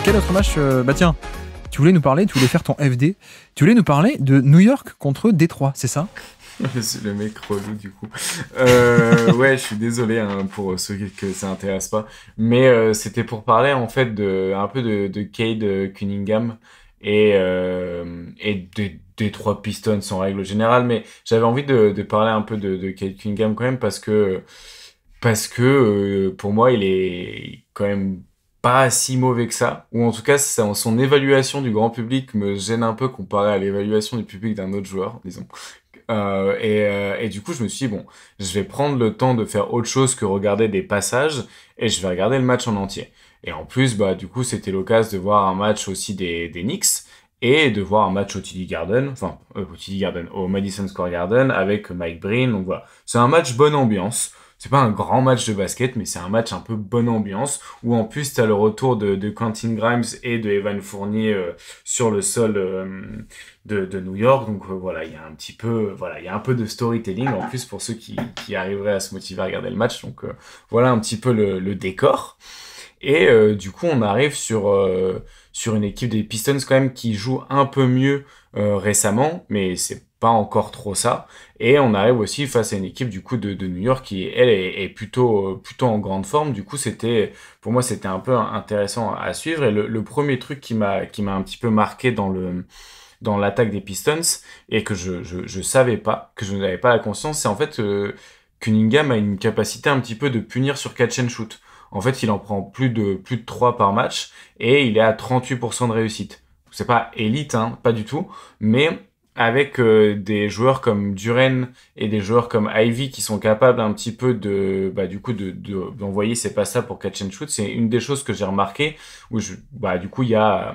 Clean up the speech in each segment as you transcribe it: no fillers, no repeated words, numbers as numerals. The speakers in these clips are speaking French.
Quel autre match Bah tiens, tu voulais faire ton FD. Tu voulais nous parler de New York contre Détroit, c'est ça? C'est le mec relou du coup. Ouais, je suis désolé pour ceux que ça intéresse pas, mais c'était pour parler en fait un peu de Cade Cunningham et des trois Pistons en règle générale, mais j'avais envie de parler un peu de Cade Cunningham quand même parce que pour moi il est quand même pas si mauvais que ça, ou en tout cas son évaluation du grand public me gêne un peu comparé à l'évaluation du public d'un autre joueur, disons. Et du coup, je me suis dit, bon, je vais prendre le temps de faire autre chose que regarder des passages et je vais regarder le match en entier. Et en plus, bah, du coup, c'était l'occasion de voir un match aussi des Knicks et de voir un match au TD Garden, au TD Garden, au Madison Square Garden avec Mike Breen. Donc voilà, c'est un match bonne ambiance. C'est pas un grand match de basket, mais c'est un match un peu bonne ambiance, où en plus t'as le retour de Quentin Grimes et de Evan Fournier sur le sol de New York. Donc voilà, il y a un petit peu, voilà, il y a un peu de storytelling en plus pour ceux qui arriveraient à se motiver à regarder le match. Donc voilà un petit peu le décor. Et du coup, on arrive sur une équipe des Pistons quand même qui joue un peu mieux récemment, mais c'est pas encore trop ça. Et on arrive aussi face à une équipe du coup de New York qui elle est plutôt en grande forme. Du coup, pour moi c'était un peu intéressant à suivre. Et le premier truc qui m'a un petit peu marqué dans l'attaque des Pistons et que je savais pas, que je n'avais pas la conscience, c'est en fait Cunningham a une capacité un petit peu de punir sur catch and shoot. En fait, il en prend plus de 3 par match et il est à 38% de réussite. C'est pas élite, hein, pas du tout, mais avec des joueurs comme Duren et des joueurs comme Ivy qui sont capables un petit peu d'envoyer ces passes-là pour catch and shoot, c'est une des choses que j'ai remarqué où du coup il y a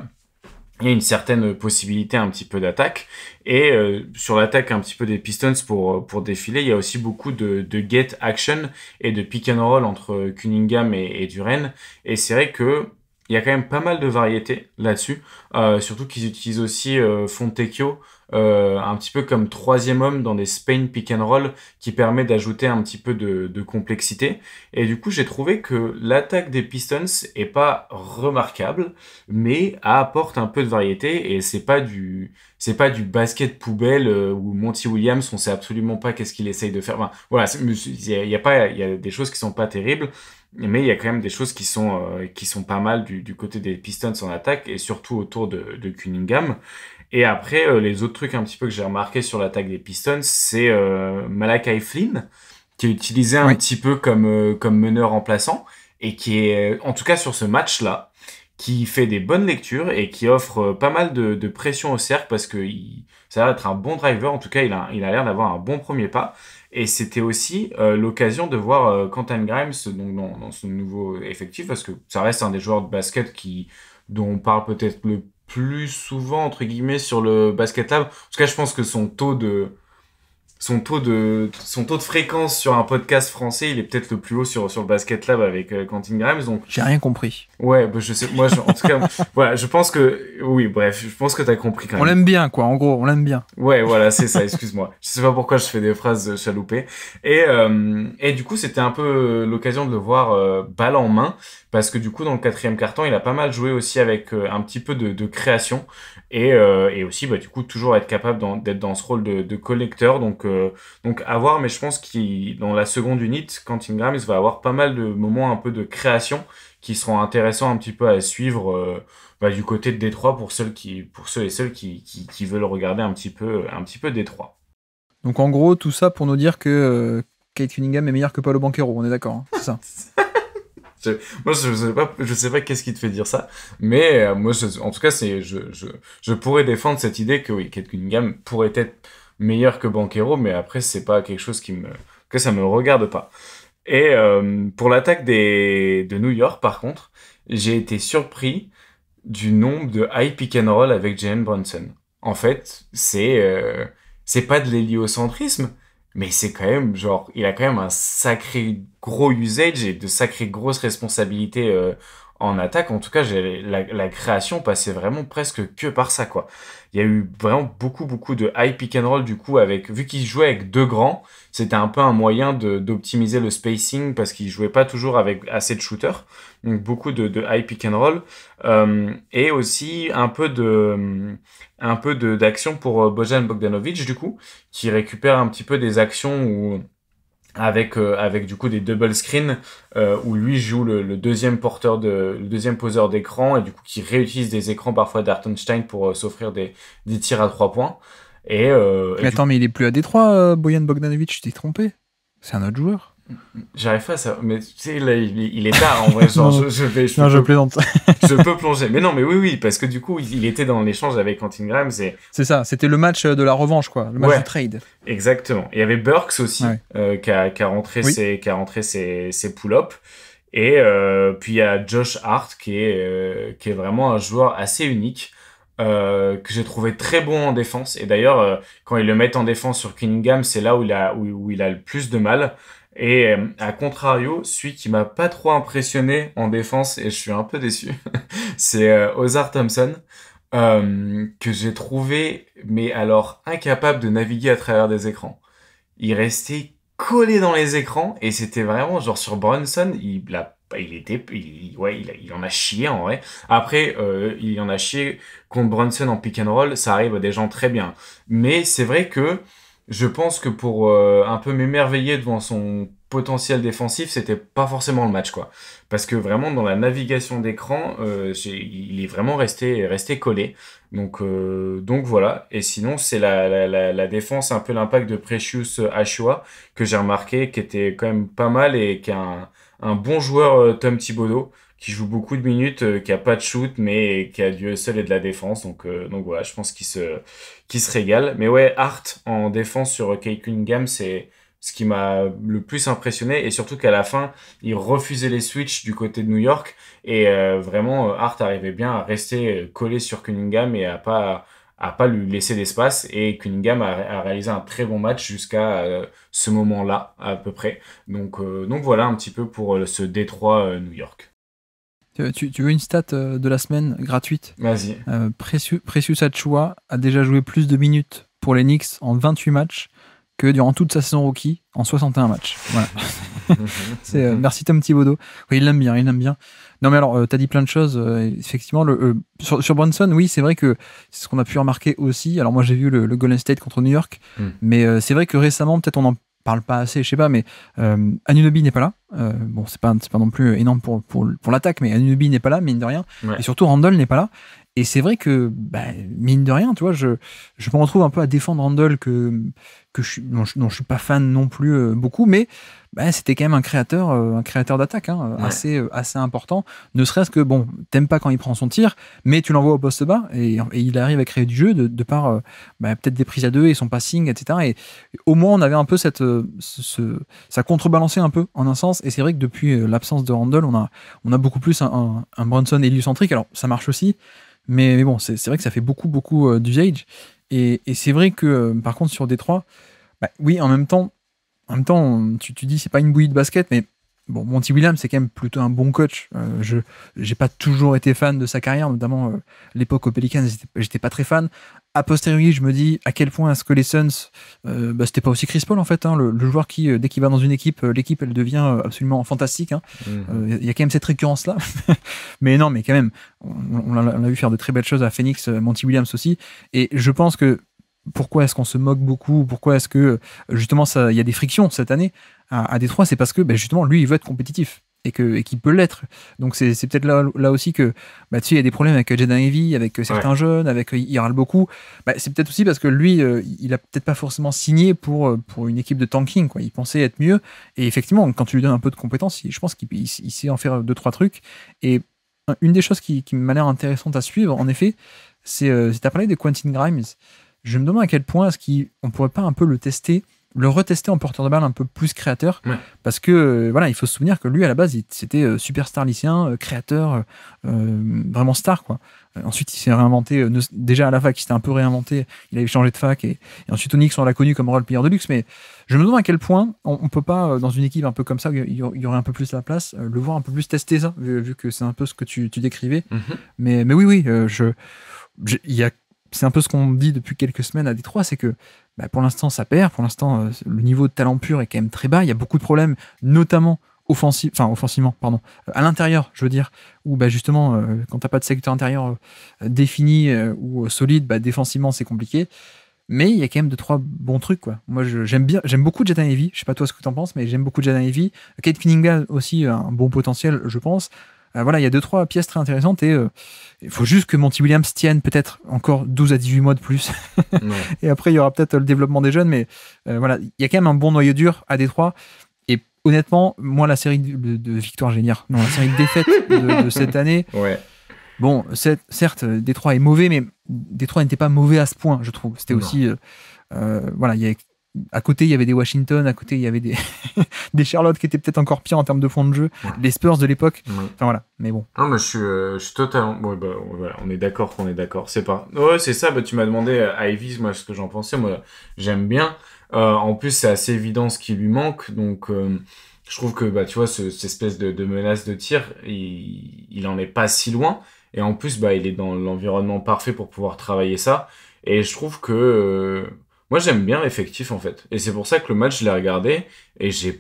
une certaine possibilité un petit peu d'attaque. Et sur l'attaque un petit peu des Pistons pour défiler, il y a aussi beaucoup de get action et de pick and roll entre Cunningham et Duren. Et c'est vrai que il y a quand même pas mal de variété là-dessus. Surtout qu'ils utilisent aussi Fontecchio un petit peu comme troisième homme dans des Spain pick and roll qui permet d'ajouter un petit peu de complexité. Et du coup, j'ai trouvé que l'attaque des Pistons est pas remarquable, mais apporte un peu de variété et c'est pas du basket poubelle où Monty Williams, on sait absolument pas qu'est-ce qu'il essaye de faire. Enfin, voilà, il y a des choses qui sont pas terribles, mais il y a quand même des choses qui sont pas mal du côté des Pistons en attaque et surtout autour de Cunningham. Et après, les autres trucs un petit peu que j'ai remarqué sur l'attaque des Pistons, c'est Malachi Flynn, qui est utilisé un Oui. petit peu comme meneur remplaçant, et qui est, en tout cas sur ce match-là, qui fait des bonnes lectures et qui offre pas mal de pression au cercle parce que ça a l'air d'être un bon driver. En tout cas, il a l'air d'avoir un bon premier pas. Et c'était aussi l'occasion de voir Quentin Grimes donc dans ce nouveau effectif parce que ça reste un des joueurs de basket dont on parle peut-être le plus souvent, entre guillemets, sur le Basket Lab. En tout cas, je pense que son taux de fréquence sur un podcast français, il est peut-être le plus haut sur le Basket Lab avec Quentin Grimes. Donc, J'ai rien compris. ouais, bah, je sais, moi, en tout cas, voilà, je pense que, oui, bref, je pense que t'as compris quand On même. l'aime bien, quoi. En gros, on l'aime bien. Ouais, voilà, c'est ça, excuse-moi. Je sais pas pourquoi je fais des phrases chaloupées. Et du coup, c'était un peu l'occasion de le voir balle en main, parce que du coup, dans le quatrième quart-temps, il a pas mal joué aussi avec un petit peu de création, et aussi, bah, du coup, toujours être capable d'être dans ce rôle de collecteur, donc à voir, mais je pense qu'il, dans la seconde unit, Quentin Grimes va avoir pas mal de moments un peu de création, qui seront intéressants un petit peu à suivre, du côté de Détroit pour ceux et celles qui veulent regarder un petit peu Détroit. Donc en gros, tout ça pour nous dire que Kate Cunningham est meilleur que Paolo Banchero, on est d'accord, hein, c'est ça. Moi, je sais pas qu'est-ce qui te fait dire ça, mais moi, en tout cas, je pourrais défendre cette idée que oui, Kate Cunningham pourrait être meilleur que Banchero, mais après, c'est pas quelque chose que ça me regarde pas. Et pour l'attaque de New York, par contre, j'ai été surpris du nombre de high pick and roll avec Jalen Brunson. En fait, c'est pas de l'héliocentrisme, mais c'est quand même genre il a quand même un sacré gros usage et de sacrées grosses responsabilités en attaque, en tout cas, la création passait vraiment presque que par ça, quoi. Il y a eu vraiment beaucoup de high pick and roll, du coup, vu qu'ils jouaient avec deux grands, c'était un peu un moyen d'optimiser le spacing parce qu'ils jouaient pas toujours avec assez de shooters. Donc, beaucoup de high pick and roll. Et aussi d'action pour Bojan Bogdanovic, du coup, qui récupère un petit peu des actions avec du coup des double screens où lui joue le deuxième le deuxième poseur d'écran et du coup qui réutilise des écrans parfois d'Hartenstein pour s'offrir des tirs à 3 points. Mais attends, mais il est plus à Détroit, Bojan Bogdanovic, tu t'es trompé. C'est un autre joueur. J'arrive pas à ça, mais tu sais, là, il est tard en vrai. Genre, je plaisante. Je peux plonger. Mais non, mais oui, parce que du coup, il était dans l'échange avec Quentin Grimes. C'est ça, c'était le match de la revanche, quoi. Le match du trade. Exactement. Il y avait Burks aussi, qui a rentré ses pull-ups. Et puis il y a Josh Hart, qui est vraiment un joueur assez unique. Que j'ai trouvé très bon en défense. Et d'ailleurs, quand ils le mettent en défense sur Cunningham, c'est là où il a le plus de mal. Et à contrario, celui qui m'a pas trop impressionné en défense, et je suis un peu déçu, c'est Ozar Thompson, que j'ai trouvé, mais alors, incapable de naviguer à travers des écrans. Il restait collé dans les écrans, et c'était vraiment, genre sur Brunson, il en a chié en vrai. Après, il en a chié contre Brunson en pick and roll, ça arrive à des gens très bien. Mais c'est vrai que je pense que pour un peu m'émerveiller devant son potentiel défensif, c'était pas forcément le match, quoi. Parce que vraiment, dans la navigation d'écran, il est vraiment resté collé. Donc voilà. Et sinon, c'est la défense, un peu l'impact de Precious Achiuwa que j'ai remarqué, qui était quand même pas mal et qui a un bon joueur, Tom Thibodeau, qui joue beaucoup de minutes, qui a pas de shoot, mais qui a du hustle et de la défense. Donc voilà, je pense qu'il se régale. Mais ouais, Hart en défense sur Kate Cunningham, c'est ce qui m'a le plus impressionné. Et surtout qu'à la fin, il refusait les switches du côté de New York. Et vraiment, Hart arrivait bien à rester collé sur Cunningham et à pas lui laisser d'espace. Et Cunningham a réalisé un très bon match jusqu'à ce moment-là, à peu près. Donc voilà un petit peu pour ce Détroit New York. Tu veux une stat de la semaine gratuite? Vas-y. Precious Achiuwa a déjà joué plus de minutes pour les Knicks en 28 matchs que durant toute sa saison rookie en 61 matchs. Voilà. Merci Tom Thibodeau. Oui, il l'aime bien. Non mais alors, t'as dit plein de choses. Effectivement, sur Brunson, oui, c'est vrai que c'est ce qu'on a pu remarquer aussi. Alors moi, j'ai vu le Golden State contre New York, mais c'est vrai que récemment, peut-être on en parle pas assez, je sais pas, mais Anunoby n'est pas là. Bon, c'est pas non plus énorme pour l'attaque, mais Anunoby n'est pas là, mine de rien. Ouais. Et surtout, Randle n'est pas là. Et c'est vrai que, mine de rien, tu vois, je me retrouve un peu à défendre Randle dont je suis pas fan non plus beaucoup, mais c'était quand même un créateur d'attaque assez important. Ne serait-ce que, bon, t'aimes pas quand il prend son tir, mais tu l'envoies au poste bas et il arrive à créer du jeu de par peut-être des prises à deux et son passing, etc. Et au moins, on avait un peu ça contrebalançait un peu en un sens. Et c'est vrai que depuis l'absence de Randle, on a beaucoup plus un Brunson héliocentrique. Alors, ça marche aussi. Mais bon, c'est vrai que ça fait beaucoup d'usage. Et c'est vrai que, par contre, sur Détroit, oui, en même temps, tu dis c'est pas une bouillie de basket, mais bon, Monty Williams, c'est quand même plutôt un bon coach. J'ai pas toujours été fan de sa carrière, notamment l'époque aux Pelicans, j'étais pas très fan. A posteriori, je me dis à quel point est-ce que les Suns, c'était pas aussi Chris Paul en fait, le joueur qui, dès qu'il va dans une équipe, l'équipe elle devient absolument fantastique. Il y a quand même cette récurrence-là. Mais non, mais quand même, on l'a vu faire de très belles choses à Phoenix, Monty Williams aussi. Et je pense que pourquoi est-ce qu'on se moque beaucoup? Pourquoi est-ce que justement il y a des frictions cette année à Détroit? C'est parce que justement lui il veut être compétitif et qu'il peut l'être. Donc c'est peut-être là aussi que tu sais, il y a des problèmes avec Jaden Ivey, avec certains jeunes, avec il râle beaucoup. C'est peut-être aussi parce que lui il a peut-être pas forcément signé pour une équipe de tanking, quoi. Il pensait être mieux et effectivement quand tu lui donnes un peu de compétences, je pense qu'il sait en faire 2-3 trucs. Et une des choses qui m'a l'air intéressante à suivre, en effet, c'est t'as parlé de Quentin Grimes. Je me demande à quel point est-ce qu'on pourrait pas un peu le tester le retester en porteur de balle un peu plus créateur, Ouais. parce que voilà, il faut se souvenir que lui à la base c'était superstar lycéen, créateur, vraiment star quoi. Ensuite il s'est réinventé, déjà à la fac il s'était un peu réinventé, il avait changé de fac et ensuite Onyx on l'a connu comme role player de luxe, mais je me demande à quel point on peut pas dans une équipe un peu comme ça, il y aurait un peu plus la place, le voir un peu plus tester ça, vu que c'est un peu ce que tu décrivais. Mais oui, c'est un peu ce qu'on dit depuis quelques semaines à Détroit, c'est que pour l'instant ça perd, pour l'instant le niveau de talent pur est quand même très bas, il y a beaucoup de problèmes, notamment offensivement, à l'intérieur, je veux dire, où justement quand t'as pas de secteur intérieur défini ou solide, défensivement c'est compliqué, mais il y a quand même 2-3 bons trucs quoi. Moi j'aime beaucoup Jaden Ivey, je sais pas toi ce que t'en penses, mais j'aime beaucoup Jaden Ivey. Kate Cunningham aussi un bon potentiel je pense. Voilà, il y a 2-3 pièces très intéressantes et il faut juste que Monty Williams tienne peut-être encore 12 à 18 mois de plus. Et après, il y aura peut-être le développement des jeunes, mais voilà, il y a quand même un bon noyau dur à Détroit. Et honnêtement, moi, la série de victoires géniales, non, la série de défaites de cette année, bon, certes, Détroit est mauvais, mais Détroit n'était pas mauvais à ce point, je trouve. C'était aussi, voilà, à côté, il y avait des Washington, à côté, il y avait des, des Charlotte qui étaient peut-être encore pires en termes de fond de jeu, les Spurs de l'époque. Enfin voilà, mais bon. Non, mais je suis totalement. Bon, voilà, on est d'accord qu'on est d'accord. C'est pas. Ouais, c'est ça. Tu m'as demandé à Ivy, moi, ce que j'en pensais. Moi, j'aime bien. En plus, c'est assez évident ce qui lui manque. Donc, je trouve que, tu vois, cette espèce de menace de tir, il en est pas si loin. Et en plus, il est dans l'environnement parfait pour pouvoir travailler ça. Et je trouve que. Moi, j'aime bien l'effectif, en fait. Et c'est pour ça que le match, je l'ai regardé. Et je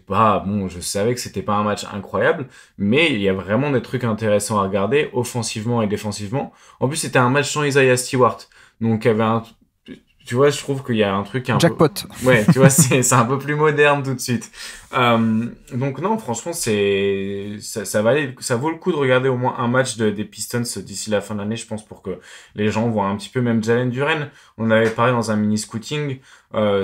savais que c'était pas un match incroyable. Mais il y a vraiment des trucs intéressants à regarder, offensivement et défensivement. En plus, c'était un match sans Isaiah Stewart. Donc, il y avait tu vois, je trouve qu'il y a un truc Jackpot. Ouais, tu vois, c'est un peu plus moderne tout de suite. Donc non, franchement, ça vaut le coup de regarder au moins un match des Pistons d'ici la fin de l'année, je pense, pour que les gens voient un petit peu, même Jalen Duren. On avait parlé dans un mini scouting.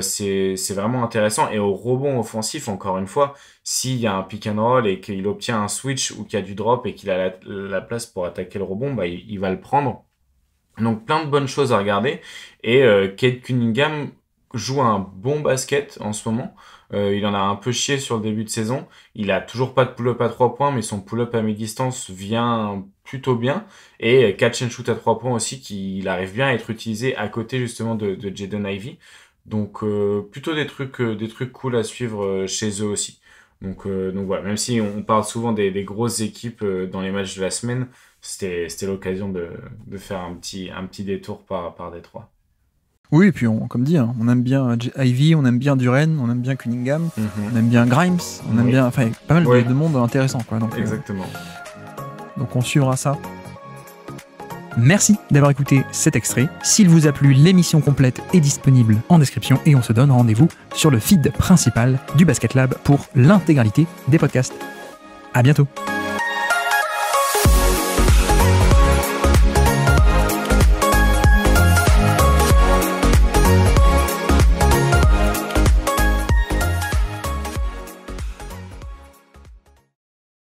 C'est vraiment intéressant. Et au rebond offensif, encore une fois, s'il y a un pick and roll et qu'il obtient un switch ou qu'il y a du drop et qu'il a la place pour attaquer le rebond, il va le prendre. Donc plein de bonnes choses à regarder. Et Kate Cunningham joue un bon basket en ce moment. Il en a un peu chié sur le début de saison. Il a toujours pas de pull-up à 3 points, mais son pull-up à mi-distance vient plutôt bien. Et catch and shoot à 3 points aussi, qu'il arrive bien à être utilisé à côté justement de Jaden Ivey. Donc plutôt des trucs cool à suivre chez eux aussi. Donc voilà, même si on parle souvent des grosses équipes dans les matchs de la semaine, c'était l'occasion de faire un petit détour par Détroit. Oui, et puis comme dit, on aime bien Ivy, on aime bien Duren, on aime bien Cunningham, on aime bien Grimes, on aime bien, enfin, pas mal de monde intéressant, quoi. Donc, exactement. Donc on suivra ça. Merci d'avoir écouté cet extrait. S'il vous a plu, l'émission complète est disponible en description et on se donne rendez-vous sur le feed principal du Basket Lab pour l'intégralité des podcasts. À bientôt.